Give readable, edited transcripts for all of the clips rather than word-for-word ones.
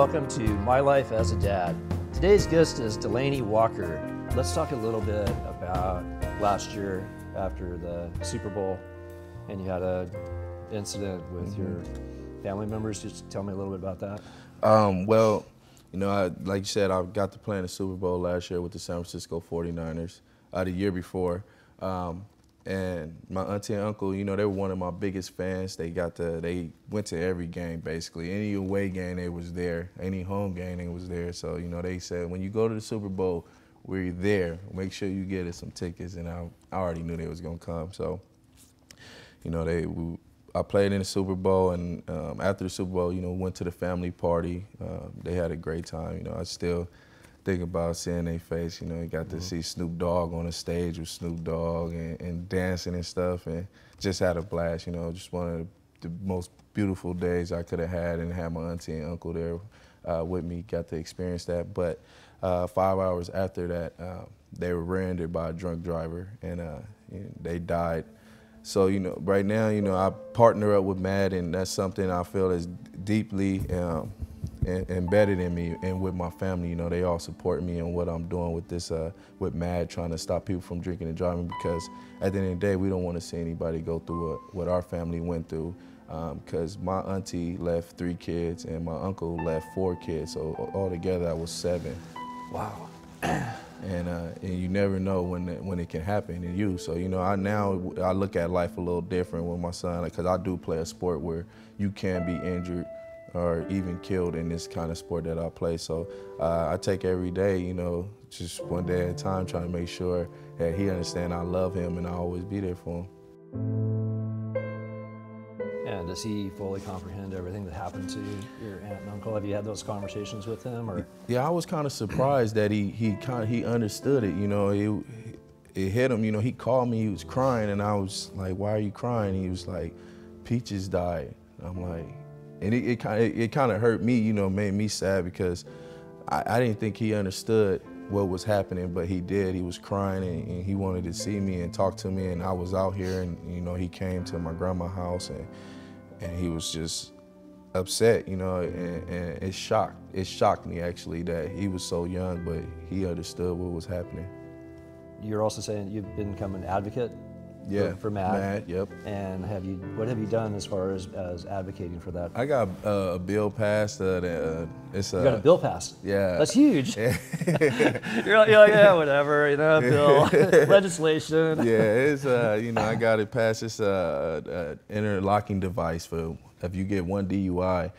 welcome to My Life as a Dad. Today's guest is Delanie Walker. Let's talk a little bit about last year after the Super Bowl, and you had an incident with your family members. Just tell me a little bit about that. Well, you know, like you said, I got to play in the Super Bowl last year with the San Francisco 49ers, the year before. And my auntie and uncle, you know, they were one of my biggest fans. They went to every game, basically. Any away game, they was there. Any home game, they was there. So, you know, they said, when you go to the Super Bowl, we're there. Make sure you get us some tickets. And I already knew they was going to come. So, you know, I played in the Super Bowl, and after the Super Bowl, you know, went to the family party. They had a great time. You know, I still think about seeing their face. You know, you got to see Snoop Dogg on the stage with Snoop Dogg and dancing and stuff, and just had a blast. You know, just one of the most beautiful days I could have had, and had my auntie and uncle there with me. Got to experience that. But 5 hours after that, they were rear-ended by a drunk driver, and they died. So, you know, right now, you know, I partner up with Mad, and that's something I feel is deeply embedded in me and with my family. You know, they all support me in what I'm doing with this, with Mad, trying to stop people from drinking and driving, because at the end of the day, we don't want to see anybody go through what our family went through, because my auntie left 3 kids and my uncle left 4 kids, so altogether I was 7. Wow. And you never know when it can happen to you. So, you know, I look at life a little different with my son, because I do play a sport where you can be injured or even killed in this kind of sport that I play. So I take every day, you know, just one day at a time, trying to make sure that he understands I love him and I'll always be there for him. And does he fully comprehend everything that happened to your aunt and uncle? Have you had those conversations with him, or? Yeah, I was kind of surprised that he understood it. You know, it hit him. You know, he called me. He was crying, and I was like, "Why are you crying?" He was like, "Peaches died." I'm like, and it kind of hurt me. You know, made me sad, because I didn't think he understood what was happening, but he did. He was crying, and he wanted to see me and talk to me, and I was out here, and you know, he came to my grandma's house, and he was just upset, you know, and it shocked me actually that he was so young, but he understood what was happening. You're also saying you've become an advocate. Yeah, for Mad. Mad, yep. And what have you done as far as advocating for that? I got a bill passed. You got a bill passed? Yeah. That's huge. Yeah. you're like, yeah, whatever, you know, bill, legislation. Yeah, it's, you know, I got it passed. It's interlocking device for if you get 1 DUI,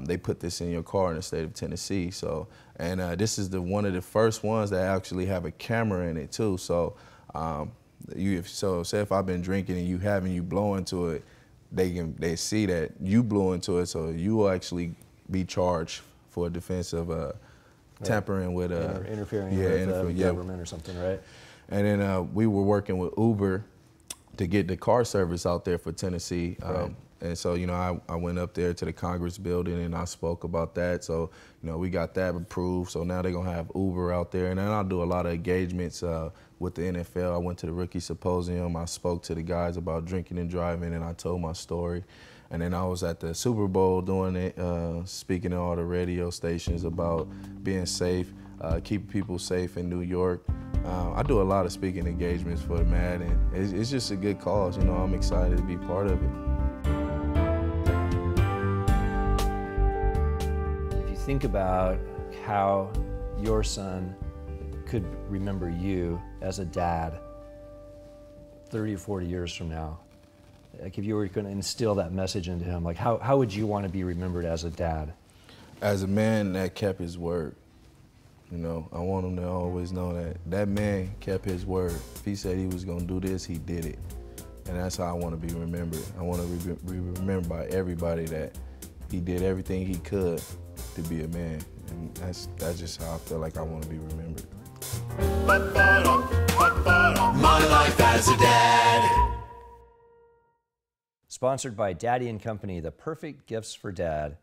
they put this in your car in the state of Tennessee. So, and this is one of the first ones that actually have a camera in it too. So, so say if I've been drinking and you blow into it, they see that you blew into it, so you will actually be charged for a defense of tampering with interfering with government or something, right? And then we were working with Uber to get the car service out there for Tennessee. Right. And so, you know, I went up there to the Congress building and I spoke about that. So, you know, we got that approved. So now they're going to have Uber out there. And then I'll do a lot of engagements with the NFL. I went to the rookie symposium. I spoke to the guys about drinking and driving, and I told my story. And then I was at the Super Bowl doing it, speaking to all the radio stations about being safe, keeping people safe in New York. I do a lot of speaking engagements for the Mad, and it's just a good cause. You know, I'm excited to be part of it. Think about how your son could remember you as a dad 30 or 40 years from now. Like, if you were going to instill that message into him, like how would you want to be remembered as a dad? As a man that kept his word. You know, I want him to always know that man kept his word. If he said he was going to do this, he did it. And that's how I want to be remembered. I want to be remembered by everybody that he did everything he could to be a man, and that's just how I feel like I want to be remembered. My Life as a Dad. Sponsored by Daddy & Company, the perfect gifts for dad.